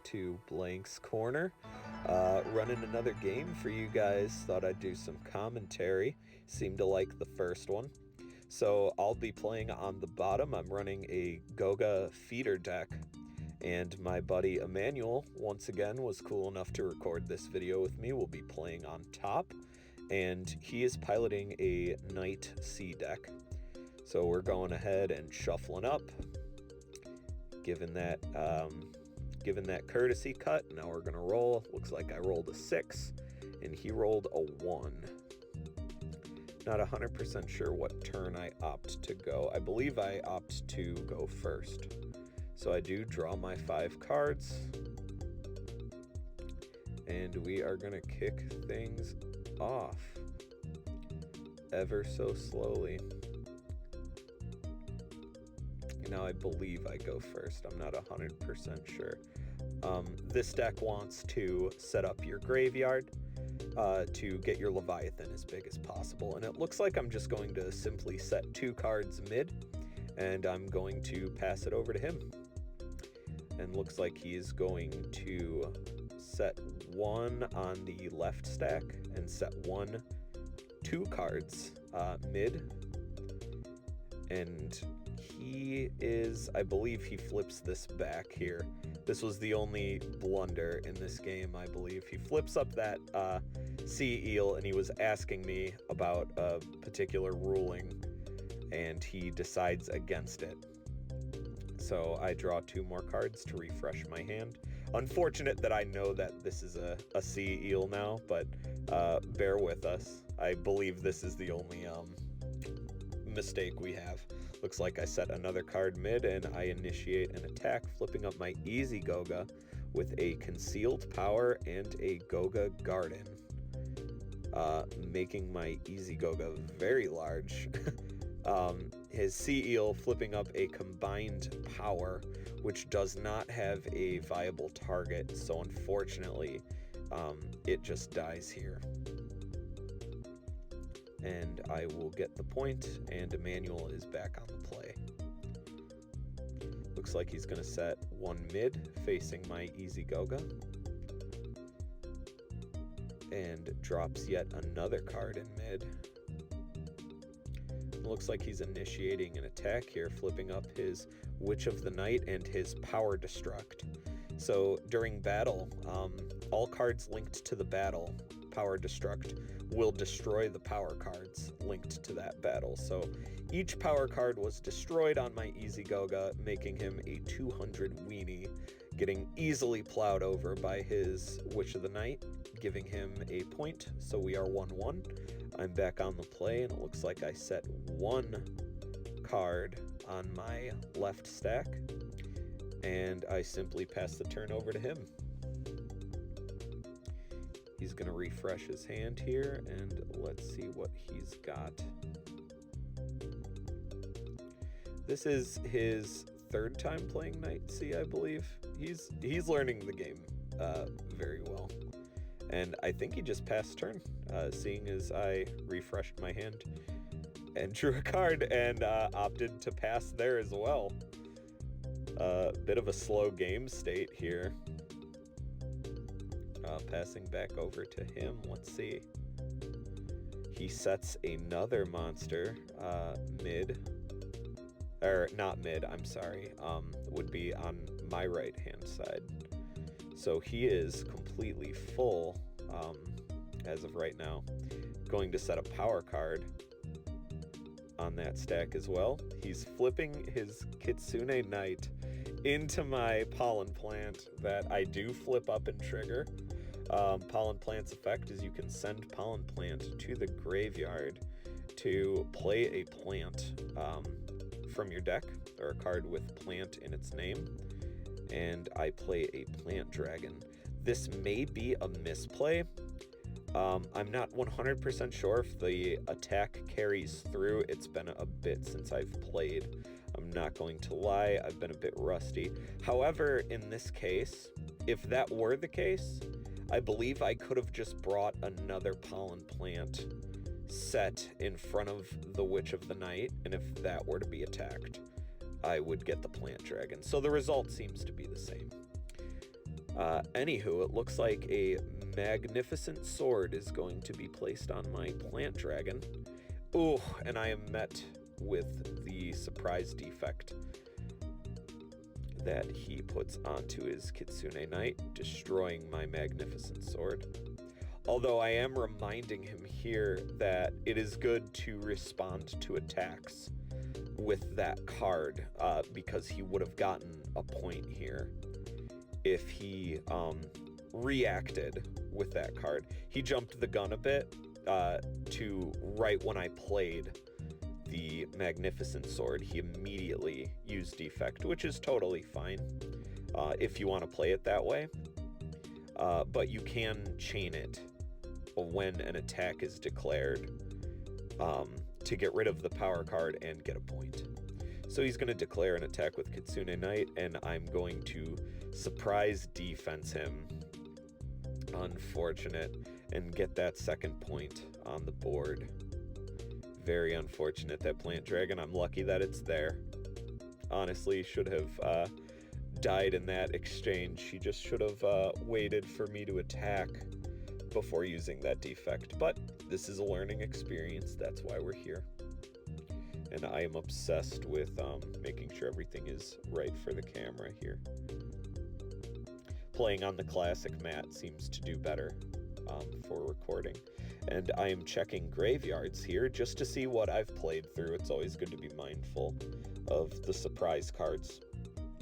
back to Blank's Corner. Running another game for you guys. Thought I'd do some commentary. Seemed to like the first one. So I'll be playing on the bottom. I'm running a Gogga feeder deck. And my buddy Emmanuel, once again, was cool enough to record this video with me. We'll be playing on top. And he is piloting a Knight C deck. So we're going ahead and shuffling up. Given that courtesy cut, now we're gonna roll. Looks like I rolled a 6 and he rolled a 1. Not 100% sure what turn I opt to go. I believe I opt to go first. So I do draw my 5 cards. And we are gonna kick things off ever so slowly. Now I believe I go first. I'm not 100% sure. This deck wants to set up your graveyard to get your Leviathan as big as possible. And it looks like I'm just going to simply set 2 cards mid, and I'm going to pass it over to him. And looks like he's going to set 1 on the left stack and set 2 cards mid. And I believe he flips this back here. This was the only blunder in this game, I believe. He flips up that sea eel, and he was asking me about a particular ruling, and he decides against it. So I draw 2 more cards to refresh my hand. Unfortunate that I know that this is a sea eel now, but bear with us. I believe this is the only mistake we have. Looks like I set another card mid and I initiate an attack, flipping up my easy Gogga with a concealed power and a Gogga garden, making my easy Gogga very large. His sea eel flipping up a combined power, which does not have a viable target, so unfortunately it just dies here. And I will get the point, and Emmanuel is back on the play. Looks like he's going to set 1 mid, facing my easy Gogga. And drops yet another card in mid. Looks like he's initiating an attack here, flipping up his Witch of the Night and his Power Destruct. So during battle, all cards linked to the battle, Power Destruct, will destroy the power cards linked to that battle. So each power card was destroyed on my easy Gogga, making him a 200 weenie, getting easily plowed over by his Witch of the Night, giving him a point. So we are 1-1. I'm back on the play, and it looks like I set 1 card on my left stack, and I simply pass the turn over to him. He's going to refresh his hand here, and let's see what he's got. This is his 3rd time playing Knight C, I believe. He's learning the game very well. And I think he just passed turn, seeing as I refreshed my hand and drew a card and opted to pass there as well. Bit of a slow game state here. Passing back over to him, let's see. He sets another monster mid, or not mid, I'm sorry, would be on my right hand side. So he is completely full as of right now. Going to set a power card on that stack as well. He's flipping his Kitsune Knight into my pollen plant that I do flip up and trigger. Pollen Plant's effect is you can send Pollen Plant to the graveyard to play a plant from your deck, or a card with plant in its name, and I play a Plant Dragon. This may be a misplay. I'm not 100% sure if the attack carries through. It's been a bit since I've played. I'm not going to lie, I've been a bit rusty. However, in this case, if that were the case, I believe I could have just brought another Pollen Plant set in front of the Witch of the Night, and if that were to be attacked, I would get the Plant Dragon. So the result seems to be the same. Anywho, it looks like a magnificent sword is going to be placed on my plant dragon. Ooh, and I am met with the surprise defect that he puts onto his Kitsune Knight, destroying my magnificent sword. Although I am reminding him here that it is good to respond to attacks with that card, because he would have gotten a point here if he reacted with that card. He jumped the gun a bit to right when I played the Magnificent Sword. He immediately used Defect, which is totally fine if you want to play it that way. But you can chain it when an attack is declared to get rid of the power card and get a point. So he's going to declare an attack with Kitsune Knight, and I'm going to surprise defense him. Unfortunate, and get that second point on the board. Very unfortunate, that plant dragon. I'm lucky that it's there. Honestly, should have died in that exchange. He just should have waited for me to attack before using that defect. But this is a learning experience. That's why we're here. And I am obsessed with making sure everything is right for the camera here. Playing on the classic mat seems to do better for recording. And I am checking graveyards here just to see what I've played through. It's always good to be mindful of the surprise cards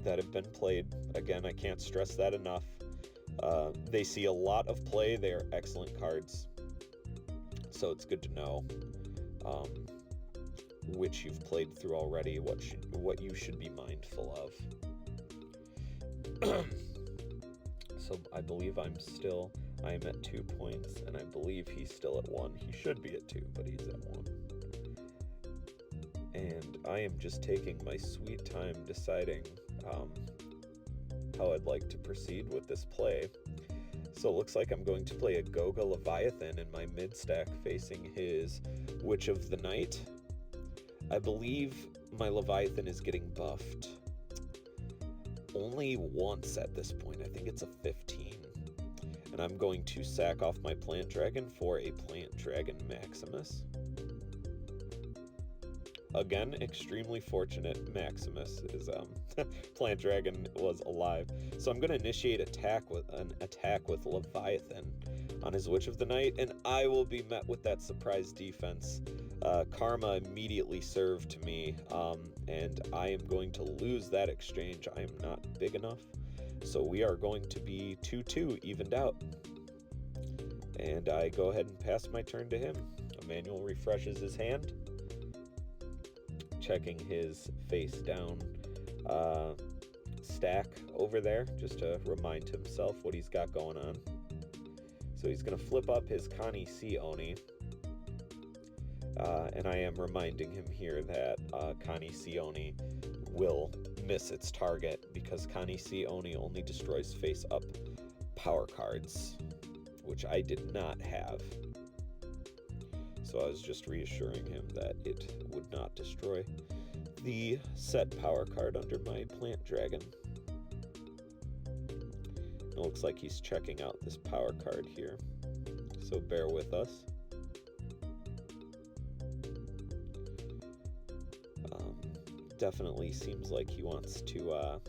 that have been played. Again, I can't stress that enough. They see a lot of play. They are excellent cards. So it's good to know which you've played through already, what you should be mindful of. So I believe I'm at 2 points, and I believe he's still at 1. He should be at 2, but he's at 1. And I am just taking my sweet time deciding how I'd like to proceed with this play. So it looks like I'm going to play a Gogga Leviathan in my mid-stack facing his Witch of the Night. I believe my Leviathan is getting buffed only once at this point. I think it's a 15. And I'm going to sack off my Plant Dragon for a Plant Dragon Maximus. Again, extremely fortunate Maximus is Plant Dragon was alive. So I'm going to initiate an attack with Leviathan on his Witch of the Night, and I will be met with that surprise defense. Karma immediately served to me, and I am going to lose that exchange. I am not big enough. So we are going to be 2-2, evened out. And I go ahead and pass my turn to him. Emmanuel refreshes his hand, checking his face down stack over there, just to remind himself what he's got going on. So he's going to flip up his Kani C Oni. And I am reminding him here that Kani C Oni will miss its target because Kani C Oni only destroys face-up power cards, which I did not have. So I was just reassuring him that it would not destroy the set power card under my Plant Dragon. It looks like he's checking out this power card here, so bear with us. Definitely seems like he wants to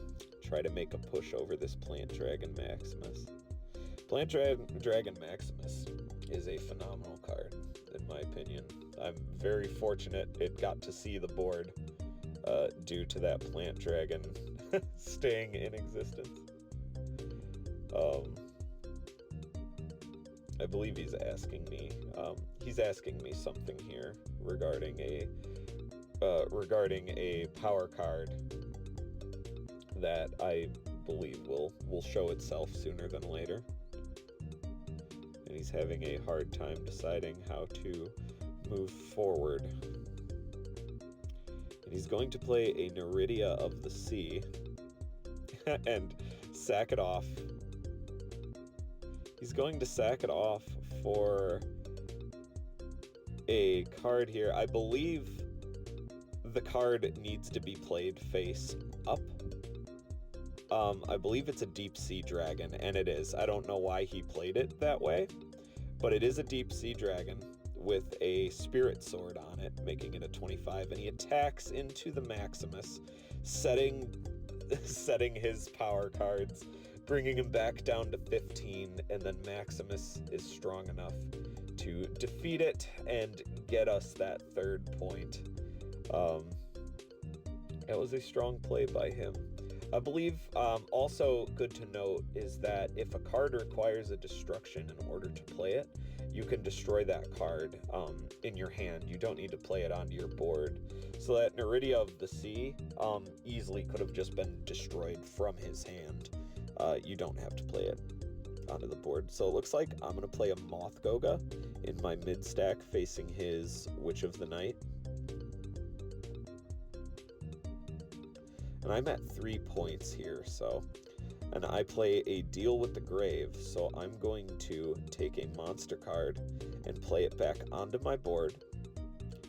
try to make a push over this Plant Dragon Maximus. Plant Dragon Maximus is a phenomenal card, in my opinion. I'm very fortunate it got to see the board due to that Plant Dragon staying in existence. I believe he's asking me something here regarding a power card that I believe will show itself sooner than later. And he's having a hard time deciding how to move forward. And he's going to play a Neridia of the Sea and sack it off. He's going to sack it off for a card here. I believe the card needs to be played face up. I believe it's a deep sea dragon, and it is. I don't know why he played it that way, but it is a deep sea dragon with a spirit sword on it, making it a 25, and he attacks into the Maximus, setting his power cards, bringing him back down to 15, and then Maximus is strong enough to defeat it and get us that 3rd point. That was a strong play by him. I believe also good to note is that if a card requires a destruction in order to play it, you can destroy that card in your hand. You don't need to play it onto your board. So that Neridia of the Sea easily could have just been destroyed from his hand. You don't have to play it onto the board. So it looks like I'm going to play a Moth Gogga in my mid stack facing his Witch of the Night. And I'm at 3 points here, so... And I play a Deal with the Grave, so I'm going to take a monster card and play it back onto my board.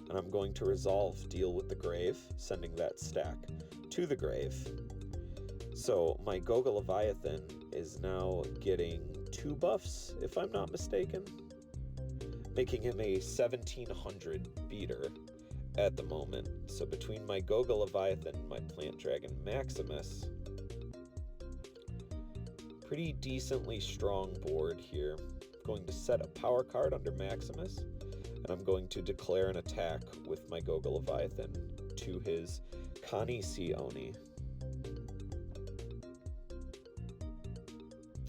And I'm going to resolve Deal with the Grave, sending that stack to the grave. So my Gogga Leviathan is now getting 2 buffs, if I'm not mistaken, making him a 1700 beater at the moment. So between my Gogga Leviathan and my Plant Dragon Maximus, pretty decently strong board here. Going to set a power card under Maximus, and I'm going to declare an attack with my Gogga Leviathan to his Kani Oni.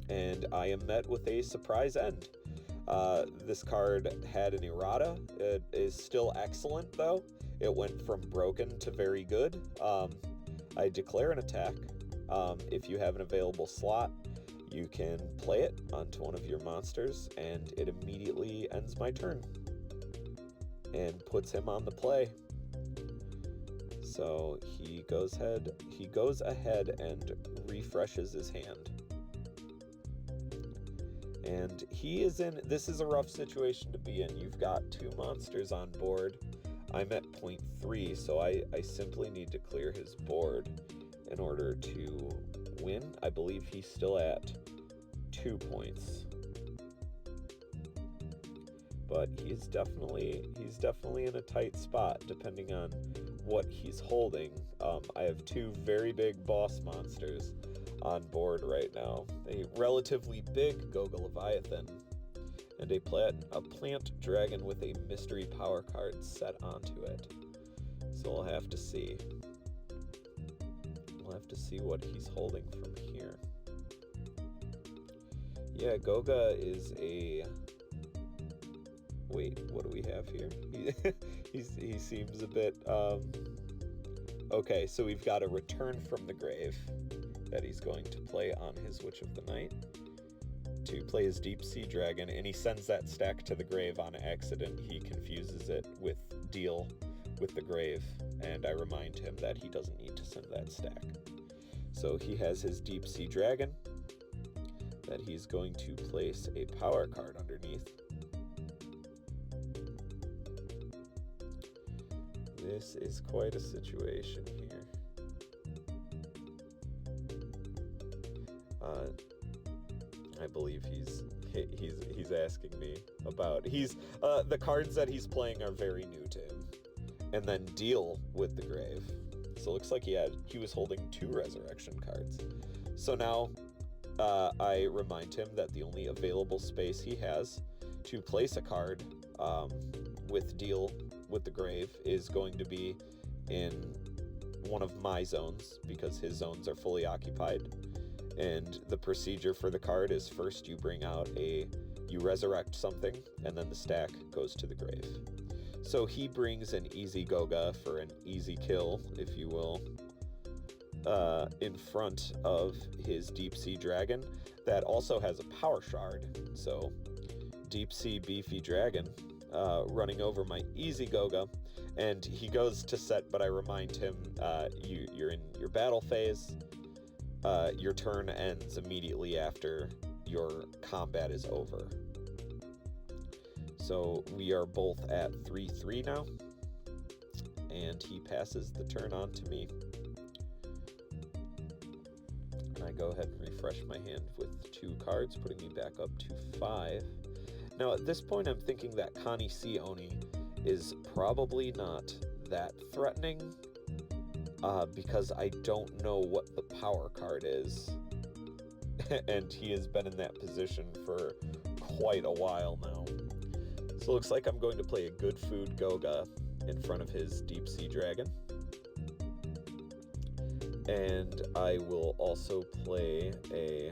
And I am met with a surprise end. This card had an errata. It is still excellent, though. It went from broken to very good. I declare an attack. If you have an available slot, you can play it onto one of your monsters, and it immediately ends my turn and puts him on the play. So he goes ahead and refreshes his hand. And he is in, this is a rough situation to be in. You've got 2 monsters on board. I'm at 0.3, so I simply need to clear his board in order to win. I believe he's still at 2 points. But he's definitely in a tight spot depending on what he's holding. I have 2 very big boss monsters on board right now. A relatively big Gogga Leviathan and a plant dragon with a mystery power card set onto it. So we'll have to see. We'll have to see what he's holding from here. Yeah, Gogga is a... Wait, what do we have here? He seems a bit... Okay, so we've got a Return from the Grave that he's going to play on his Witch of the Night to play his Deep Sea Dragon, and he sends that stack to the grave on accident. He confuses it with Deal with the Grave, and I remind him that he doesn't need to send that stack. So he has his Deep Sea Dragon that he's going to place a power card underneath. This is quite a situation here. I believe he's asking me about the cards that he's playing are very new to him. And then Deal with the Grave. So it looks like he was holding 2 resurrection cards. So now I remind him that the only available space he has to place a card with Deal with the Grave is going to be in one of my zones, because his zones are fully occupied. And the procedure for the card is first you resurrect something, and then the stack goes to the grave. So he brings an easy Gogga for an easy kill, if you will, in front of his Deep Sea Dragon that also has a power shard. So Deep Sea Beefy Dragon running over my easy Gogga, and he goes to set, but I remind him you're in your battle phase. Your turn ends immediately after your combat is over. So we are both at 3-3 now, and he passes the turn on to me. and I go ahead and refresh my hand with 2 cards, putting me back up to 5. Now at this point I'm thinking that Connie C. Oni is probably not that threatening, because I don't know what the power card is. And he has been in that position for quite a while now. So it looks like I'm going to play a Good Food Gogga in front of his Deep Sea Dragon. And I will also play a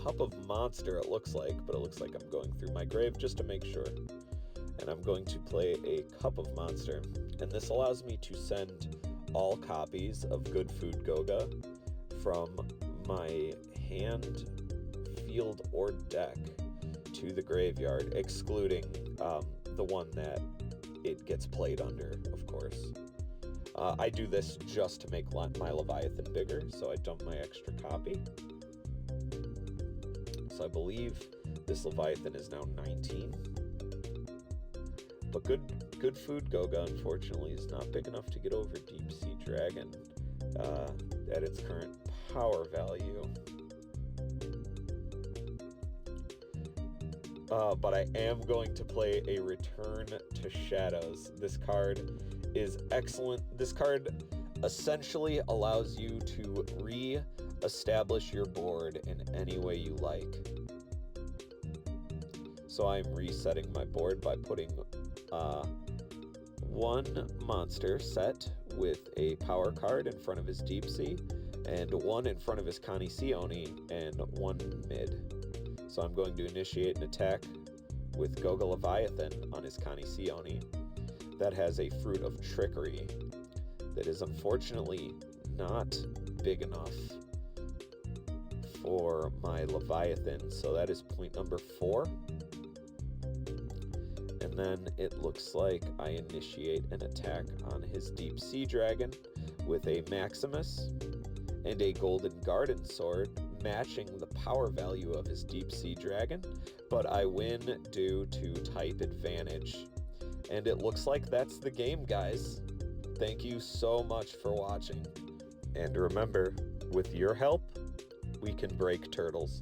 Cup of Monster, it looks like, but it looks like I'm going through my grave just to make sure. And I'm going to play a Cup of Monster, and this allows me to send all copies of Good Food Gogga from my hand, field, or deck to the graveyard, excluding the one that it gets played under, of course. I do this just to make my Leviathan bigger, so I dump my extra copy. So I believe this Leviathan is now 19. But Good Food Gogga, unfortunately, is not big enough to get over Deep Sea Dragon at its current power value. But I am going to play a Return to Shadows. This card is excellent. This card essentially allows you to re-establish your board in any way you like. So I'm resetting my board by putting one monster set with a power card in front of his Deep Sea, and one in front of his Connie C. Oni, and one mid. So I'm going to initiate an attack with Gogga Leviathan on his Connie C. Oni that has a Fruit of Trickery that is unfortunately not big enough for my Leviathan, so that is point number 4. And then it looks like I initiate an attack on his Deep Sea Dragon with a Maximus and a Golden Garden Sword, matching the power value of his Deep Sea Dragon, but I win due to type advantage. And it looks like that's the game, guys. Thank you so much for watching. And remember, with your help, we can break turtles.